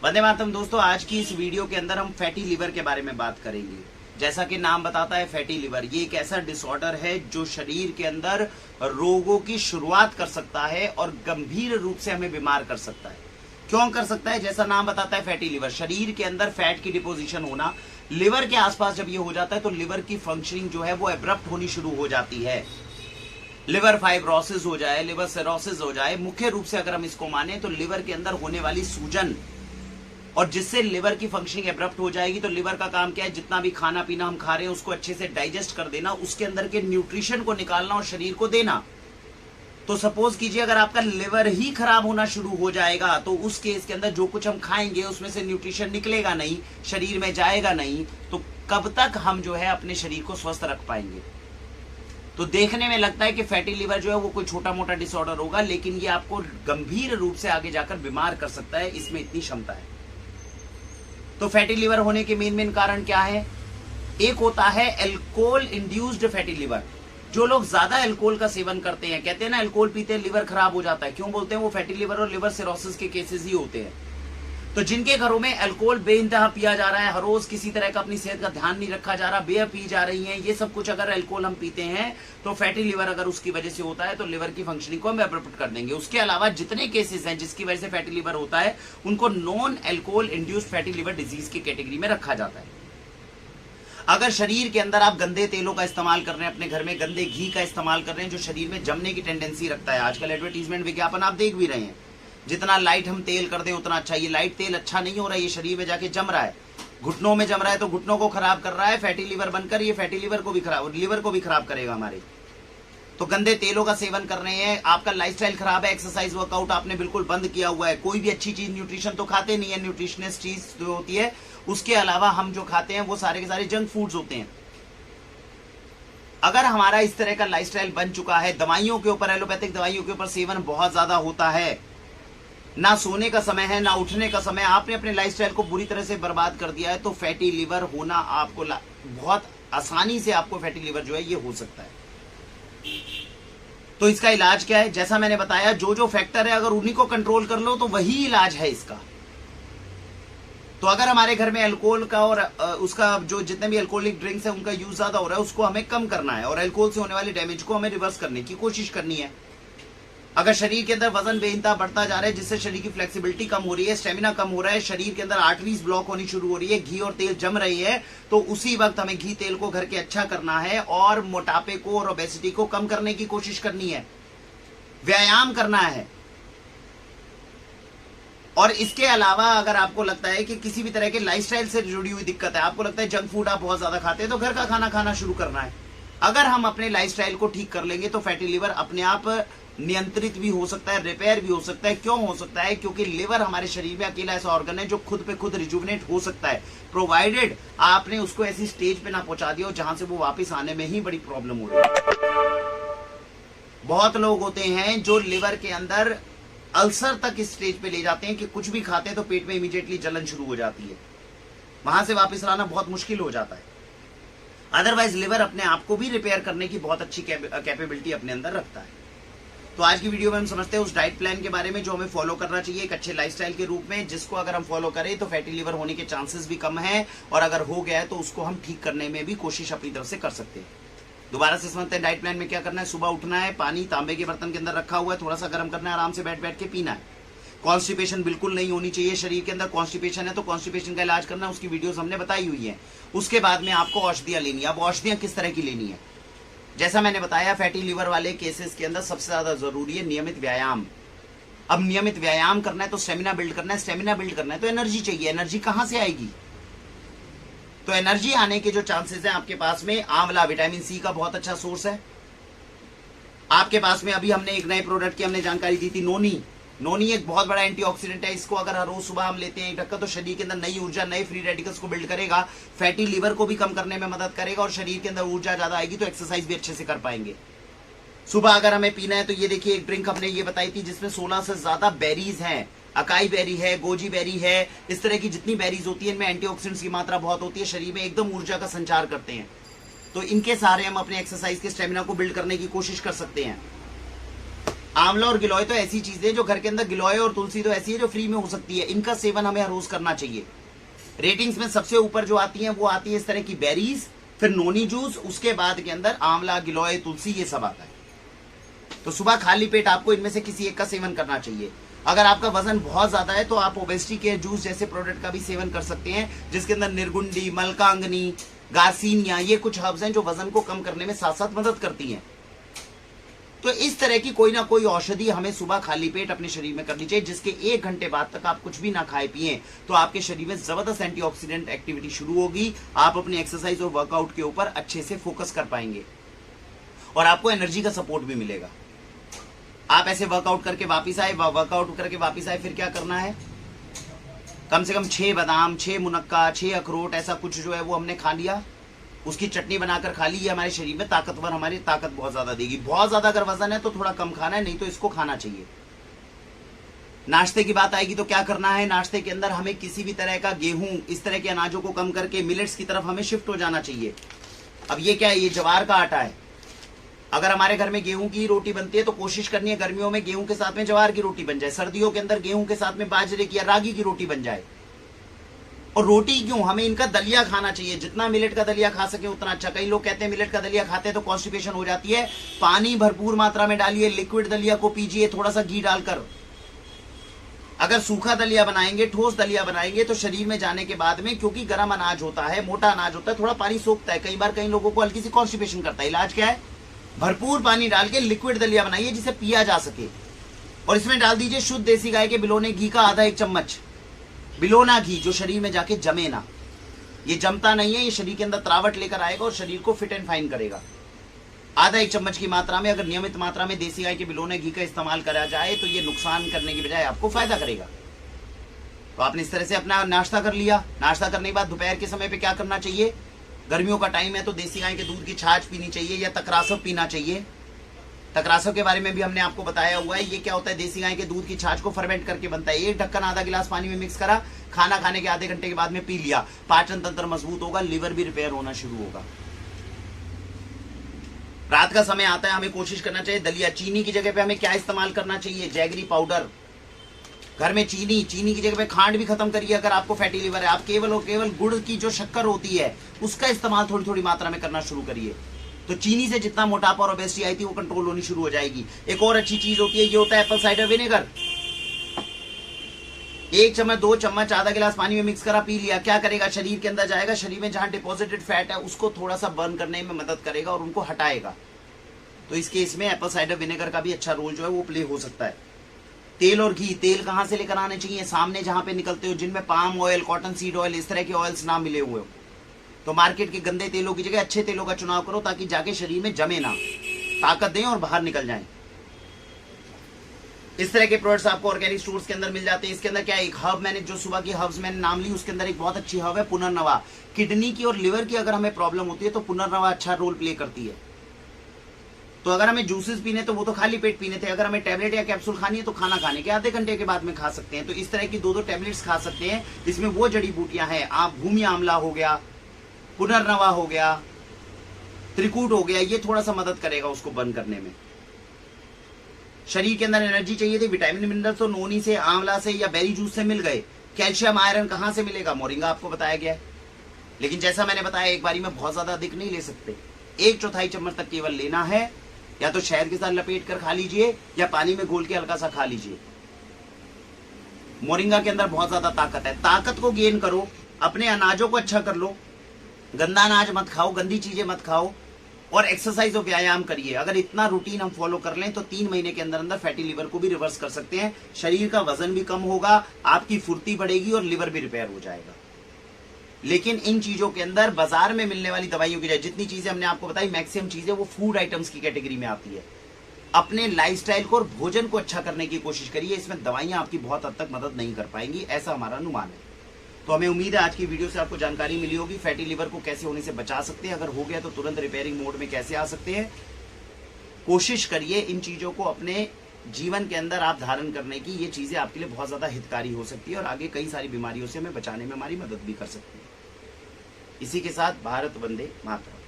वंदे मातरम दोस्तों, आज की इस वीडियो के अंदर हम फैटी लिवर के बारे में बात करेंगे। जैसा कि नाम बताता है फैटी लिवर, ये एक ऐसा डिसऑर्डर है जो शरीर के अंदर रोगों की शुरुआत कर सकता है और गंभीर रूप से हमें बीमार कर सकता है। क्यों कर सकता है? जैसा नाम बताता है फैटी लिवर, शरीर के अंदर फैट की डिपोजिशन होना। लिवर के आसपास जब ये हो जाता है तो लिवर की फंक्शनिंग जो है वो एब्रप्ट होनी शुरू हो जाती है। लिवर फाइब्रोसिस हो जाए, लिवर सिरोसिस हो जाए, मुख्य रूप से अगर हम इसको माने तो लिवर के अंदर होने वाली सूजन, और जिससे लिवर की फंक्शनिंग एब्रप्ट हो जाएगी। तो लिवर का काम क्या है? जितना भी खाना पीना हम खा रहे हैं उसको अच्छे से डाइजेस्ट कर देना, उसके अंदर के न्यूट्रिशन को निकालना और शरीर को देना। तो सपोज कीजिए अगर आपका लिवर ही खराब होना शुरू हो जाएगा तो उस केस के अंदर जो कुछ हम खाएंगे उसमें से न्यूट्रिशन निकलेगा नहीं, शरीर में जाएगा नहीं, तो कब तक हम जो है अपने शरीर को स्वस्थ रख पाएंगे? तो देखने में लगता है कि फैटी लिवर जो है वो कोई छोटा मोटा डिसऑर्डर होगा, लेकिन ये आपको गंभीर रूप से आगे जाकर बीमार कर सकता है, इसमें इतनी क्षमता है। तो फैटी लिवर होने के मेन कारण क्या है? एक होता है अल्कोहल इंड्यूस्ड फैटी लिवर। जो लोग ज्यादा अल्कोहल का सेवन करते हैं, कहते हैं ना अल्कोहल पीते हैं लिवर खराब हो जाता है, क्यों बोलते हैं? वो फैटी लिवर और लिवर सिरोसिस के केसेस ही होते हैं। तो जिनके घरों में अल्कोहल बेइंतहा पिया जा रहा है, हर रोज किसी तरह का अपनी सेहत का ध्यान नहीं रखा जा रहा, बेयर पी जा रही है, ये सब कुछ अगर अल्कोहल हम पीते हैं तो फैटी लिवर अगर उसकी वजह से होता है तो लिवर की फंक्शनिंग को हम एब्रप्ट कर देंगे। उसके अलावा जितने केसेस हैं जिसकी वजह से फैटी लिवर होता है उनको non alcohol induced fatty liver disease की कैटेगरी में रखा जाता है। अगर शरीर के अंदर आप गंदे तेलों का इस्तेमाल कर रहे हैं, अपने घर में गंदे घी का इस्तेमाल कर रहे हैं जो शरीर में जमने की टेंडेंसी रखता है, आजकल एडवर्टीजमेंट विज्ञापन आप देख भी रहे हैं, जितना लाइट हम तेल कर दें उतना अच्छा। ये लाइट तेल अच्छा नहीं हो रहा है, ये शरीर में जाके जम रहा है, घुटनों में जम रहा है, तो घुटनों को खराब कर रहा है फैटी लिवर बनकर। ये फैटी लिवर को भी खराब करेगा हमारे। तो गंदे तेलों का सेवन कर रहे हैं, आपका लाइफस्टाइल खराब है, एक्सरसाइज वर्कआउट आपने बिल्कुल बंद किया हुआ है, कोई भी अच्छी चीज न्यूट्रिशन तो खाते नहीं है, न्यूट्रिशनस चीज जो होती है उसके अलावा हम जो खाते हैं वो सारे के सारे जंक फूड्स होते हैं। अगर हमारा इस तरह का लाइफस्टाइल बन चुका है, दवाइयों के ऊपर, एलोपैथिक दवाइयों के ऊपर सेवन बहुत ज्यादा होता है, ना सोने का समय है ना उठने का समय, आपने अपने लाइफस्टाइल को बुरी तरह से बर्बाद कर दिया है, तो फैटी लिवर होना आपको बहुत आसानी से आपको फैटी लिवर जो है ये हो सकता है। तो इसका इलाज क्या है? जैसा मैंने बताया, जो जो फैक्टर है अगर उन्हीं को कंट्रोल कर लो तो वही इलाज है इसका। तो अगर हमारे घर में अल्कोहल का और उसका जो जितने भी अल्कोहलिक ड्रिंक्स है उनका यूज ज्यादा हो रहा है उसको हमें कम करना है और अल्कोहल से होने वाले डैमेज को हमें रिवर्स करने की कोशिश करनी है। अगर शरीर के अंदर वजन बेइंतहा बढ़ता जा रहा है जिससे शरीर की फ्लेक्सिबिलिटी कम हो रही है, स्टेमिना कम हो रहा है, शरीर के अंदर आर्टरीज ब्लॉक होनी शुरू हो रही है, घी और तेल जम रही है, तो उसी वक्त हमें घी तेल को घर के अच्छा करना है और मोटापे को और ओबेसिटी को कम करने की कोशिश करनी है, व्यायाम करना है। और इसके अलावा अगर आपको लगता है कि किसी भी तरह के लाइफस्टाइल से जुड़ी हुई दिक्कत है, आपको लगता है जंक फूड आप बहुत ज्यादा खाते हैं, तो घर का खाना खाना शुरू करना है। अगर हम अपने लाइफस्टाइल को ठीक कर लेंगे तो फैटी लिवर अपने आप नियंत्रित भी हो सकता है, रिपेयर भी हो सकता है। क्यों हो सकता है? क्योंकि लिवर हमारे शरीर में अकेला ऐसा ऑर्गन है जो खुद पे खुद रिजुविनेट हो सकता है, प्रोवाइडेड आपने उसको ऐसी स्टेज पे ना पहुंचा दिया हो जहां से वो वापस आने में ही बड़ी प्रॉब्लम हो रही है। बहुत लोग होते हैं जो लिवर के अंदर अल्सर तक इस स्टेज पे ले जाते हैं कि कुछ भी खाते हैं तो पेट में इमीडिएटली जलन शुरू हो जाती है, वहां से वापस लाना बहुत मुश्किल हो जाता है। अदरवाइज लिवर अपने आप को भी रिपेयर करने की बहुत अच्छी कैपेबिलिटी अपने अंदर रखता है। तो आज की वीडियो में हम समझते हैं उस डाइट प्लान के बारे में जो हमें फॉलो करना चाहिए एक अच्छे लाइफस्टाइल के रूप में, जिसको अगर हम फॉलो करें तो फैटी लिवर होने के चांसेस भी कम है, और अगर हो गया है तो उसको हम ठीक करने में भी कोशिश अपनी तरफ से कर सकते हैं। दोबारा से समझते हैं डाइट प्लान में क्या करना है। सुबह उठना है, पानी तांबे के बर्तन के अंदर रखा हुआ है, थोड़ा सा गर्म करना है, आराम से बैठ बैठ के पीना है। कॉन्स्टिपेशन बिल्कुल नहीं होनी चाहिए शरीर के अंदर। कॉन्स्टिपेशन है तो कॉन्स्टिपेशन का इलाज करना है, उसकी वीडियोस हमने बताई हुई है। उसके बाद में आपको औषधियां लेनी है। अब औषधियां किस तरह की लेनी है? जैसा मैंने बताया, फैटी लिवर वाले केसेस के अंदर सबसे ज्यादा जरूरी है नियमित व्यायाम। अब नियमित व्यायाम करना है तो स्टेमिना बिल्ड करना है, स्टेमिना बिल्ड करना है तो एनर्जी चाहिए। एनर्जी कहां से आएगी? तो एनर्जी आने के जो चांसेस हैं आपके पास में, आंवला विटामिन सी का बहुत अच्छा सोर्स है आपके पास में। अभी हमने एक नए प्रोडक्ट की हमने जानकारी दी थी, नोनी। नोनी एक बहुत बड़ा एंटीऑक्सीडेंट है, इसको अगर हर रोज सुबह हम लेते हैं एक ढक्कन तो शरीर के अंदर नई ऊर्जा, नए फ्री रेडिकल्स को बिल्ड करेगा, फैटी लिवर को भी कम करने में मदद करेगा और शरीर के अंदर ऊर्जा ज्यादा आएगी तो एक्सरसाइज भी अच्छे से कर पाएंगे। सुबह अगर हमें पीना है तो ये देखिए एक ड्रिंक हमने ये बताई थी जिसमें 16 से ज्यादा बेरीज हैं, अकाई बेरी है, गोजी बेरी है, इस तरह की जितनी बेरीज होती है इनमें एंटीऑक्सीडेंट्स की मात्रा बहुत होती है, शरीर में एकदम ऊर्जा का संचार करते हैं। तो इनके सहारे हम अपने एक्सरसाइज के स्टेमिना को बिल्ड करने की कोशिश कर सकते हैं। आंवला और गिलोय तो ऐसी चीजें हैं जो घर के अंदर, गिलोय और तुलसी तो ऐसी है जो फ्री में हो सकती है, इनका सेवन हमें हर रोज करना चाहिए। रेटिंग्स में सबसे ऊपर जो आती है वो आती है इस तरह की बेरीज, फिर नोनी जूस, उसके बाद के अंदर आंवला, गिलोय, तुलसी, ये सब आता है। तो सुबह खाली पेट आपको इनमें से किसी एक का सेवन करना चाहिए। अगर आपका वजन बहुत ज्यादा है तो आप ओबेसिटी केयर जूस जैसे प्रोडक्ट का भी सेवन कर सकते हैं, जिसके अंदर निर्गुंडी, मलकांगनी, गार्सिनिया, ये कुछ हर्ब्स हैं जो वजन को कम करने में साथ साथ मदद करती हैं। तो इस तरह की कोई ना कोई औषधि हमें सुबह खाली पेट अपने शरीर में करनी चाहिए, जिसके 1 घंटे बाद तक आप कुछ भी ना खाए पिए तो आपके शरीर में जबरदस्त एंटीऑक्सीडेंट एक्टिविटी शुरू होगी। आप अपने एक्सरसाइज और वर्कआउट के ऊपर अच्छे से फोकस कर पाएंगे और आपको एनर्जी का सपोर्ट भी मिलेगा। आप ऐसे वर्कआउट करके वापिस आए, फिर क्या करना है, कम से कम 6 बादाम, 6 मुनक्का, 6 अखरोट, ऐसा कुछ जो है वो हमने खा लिया, उसकी चटनी बनाकर खा ली। ये हमारे शरीर में ताकतवर, हमारी ताकत बहुत ज्यादा देगी। बहुत ज्यादा अगर वजन है तो थोड़ा कम खाना है, नहीं तो इसको खाना चाहिए। नाश्ते की बात आएगी तो क्या करना है, नाश्ते के अंदर हमें किसी भी तरह का गेहूं, इस तरह के अनाजों को कम करके मिलेट्स की तरफ हमें शिफ्ट हो जाना चाहिए। अब ये क्या है, ये ज्वार का आटा है। अगर हमारे घर में गेहूं की रोटी बनती है तो कोशिश करनी है गर्मियों में गेहूं के साथ में ज्वार की रोटी बन जाए, सर्दियों के अंदर गेहूं के साथ में बाजरे की या रागी की रोटी बन जाए। और रोटी क्यों, हमें इनका दलिया खाना चाहिए, जितना मिलेट का दलिया खा सके उतना अच्छा। कई लोग कहते हैं मिलेट का दलिया खाते हैं तो कॉन्स्टिपेशन हो जाती है। पानी भरपूर मात्रा में डालिए, लिक्विड दलिया को पीजिए थोड़ा सा घी डालकर। अगर सूखा दलिया बनाएंगे, ठोस दलिया बनाएंगे तो शरीर में जाने के बाद में, क्योंकि गर्म अनाज होता है, मोटा अनाज होता है, थोड़ा पानी सोखता है, कई बार कई लोगों को हल्की सी कॉन्स्टिपेशन करता है। इलाज क्या है, भरपूर पानी डाल के लिक्विड दलिया बनाइए जिसे पिया जा सके, और इसमें डाल दीजिए शुद्ध देसी गाय के बिलोने घी का आधा 1 चम्मच। बिलोना घी जो शरीर में जाके जमे ना, ये जमता नहीं है, ये शरीर के अंदर त्रावट लेकर आएगा और शरीर को फिट एंड फाइन करेगा। आधा 1 चम्मच की मात्रा में अगर नियमित मात्रा में देसी गाय के बिलोने घी का इस्तेमाल करा जाए तो ये नुकसान करने की बजाय आपको फायदा करेगा। तो आपने इस तरह से अपना नाश्ता कर लिया। नाश्ता करने के बाद दोपहर के समय पे क्या करना चाहिए, गर्मियों का टाइम है तो देसी गाय के दूध की छाछ पीनी चाहिए या तकरासव पीना चाहिए। तकरासव के बारे में भी हमने आपको बताया हुआ है। ये क्या होता है, देसी गाय के दूध की छाछ को फर्मेंट करके बनता है। 1 ढक्कन आधा गिलास पानी में मिक्स करा, खाना खाने के आधे घंटे के बाद में पी लिया, पाचन तंत्र मजबूत होगा, लिवर भी रिपेयर होना शुरू होगा। रात का समय आता है, हमें कोशिश करना चाहिए दलिया, चीनी की जगह पे हमें क्या इस्तेमाल करना चाहिए, जैगरी पाउडर। घर में चीनी की जगह पे खांड भी खत्म करिए। अगर आपको फैटी लिवर है, आप केवल और केवल गुड़ की जो शक्कर होती है उसका इस्तेमाल थोड़ी थोड़ी मात्रा में करना शुरू करिए। तो चीनी से जितना मोटापा और ओबेसिटी आई थी वो कंट्रोल होनी शुरू हो जाएगी। एक और अच्छी चीज होती है, ये होता है एप्पल साइडर विनेगर। 1 चम्मच, 2 चम्मच, आधा गिलास पानी में मिक्स करा, पी लिया। क्या करेगा, शरीर के अंदर जाएगा, शरीर में जहां डिपॉजिटेड फैट है उसको थोड़ा सा बर्न करने में मदद करेगा और उनको हटाएगा। तो इस केस में एप्पल साइडर विनेगर का भी अच्छा रोल जो है वो प्ले हो सकता है। तेल और घी, तेल कहां से लेकर आने चाहिए, सामने जहां पे निकलते हो, जिनमें palm oil, cotton seed oil, इस तरह के ऑयल्स ना मिले हुए हो। तो मार्केट के गंदे तेलों की जगह अच्छे तेलों का चुनाव करो ताकि जाके शरीर में जमे ना, ताकत दें और बाहर निकल जाएं। इस तरह के प्रोडक्ट्स आपको ऑर्गेनिक स्टोर्स के अंदर मिल जाते हैं। इसके अंदर क्या है, एक हर्ब, मैंने जो सुबह की हर्ब्स मैंने नाम ली, उसके अंदर एक बहुत अच्छी हर्ब है पुनर्नवा। किडनी की और लिवर की अगर हमें प्रॉब्लम होती है तो पुनर्नवा अच्छा रोल प्ले करती है। तो अगर हमें जूसेस पीने तो वो तो खाली पेट पीने थे, अगर हमें टैबलेट या कैप्सूल खानी है तो खाना खाने के आधे घंटे के बाद में खा सकते हैं। तो इस तरह की 2-2 टैबलेट्स खा सकते हैं। इसमें वो जड़ी बूटियां हैं, आप भूमि आंवला हो गया, पुनर्नवा हो गया, त्रिकूट हो गया, ये थोड़ा सा मदद करेगा उसको बर्न करने में। शरीर के अंदर एनर्जी चाहिए थी, विटामिन मिनरल तो नोनी से, आंवला से या बेरी जूस से मिल गए। कैल्शियम आयरन कहां से मिलेगा, मोरिंगा आपको बताया गया है। लेकिन जैसा मैंने बताया एक बारी में बहुत ज्यादा अधिक नहीं ले सकते, 1/4 चम्मच तक केवल लेना है। या तो शहद के साथ लपेट कर खा लीजिए या पानी में घोल के हल्का सा खा लीजिए। मोरिंगा के अंदर बहुत ज्यादा ताकत है। ताकत को गेन करो, अपने अनाजों को अच्छा कर लो, गंदा अनाज मत खाओ, गंदी चीजें मत खाओ, और एक्सरसाइज और व्यायाम करिए। अगर इतना रूटीन हम फॉलो कर लें तो 3 महीने के अंदर अंदर फैटी लिवर को भी रिवर्स कर सकते हैं। शरीर का वजन भी कम होगा, आपकी फुर्ती बढ़ेगी और लिवर भी रिपेयर हो जाएगा। लेकिन इन चीजों के अंदर बाजार में मिलने वाली दवाइयों की जगह जितनी चीजें हमने आपको बताई, मैक्सिमम चीजें वो फूड आइटम्स की कैटेगरी में आती है। अपने लाइफस्टाइल को और भोजन को अच्छा करने की कोशिश करिए, इसमें दवाइयां आपकी बहुत हद तक मदद नहीं कर पाएंगी, ऐसा हमारा अनुमान है। तो हमें उम्मीद है आज की वीडियो से आपको जानकारी मिली होगी, फैटी लिवर को कैसे होने से बचा सकते हैं, अगर हो गया तो तुरंत रिपेयरिंग मोड में कैसे आ सकते हैं। कोशिश करिए इन चीजों को अपने जीवन के अंदर आप धारण करने की, ये चीजें आपके लिए बहुत ज्यादा हितकारी हो सकती है और आगे कई सारी बीमारियों से हमें बचाने में हमारी मदद भी कर सकती है। इसी के साथ भारत वंदे मातरम।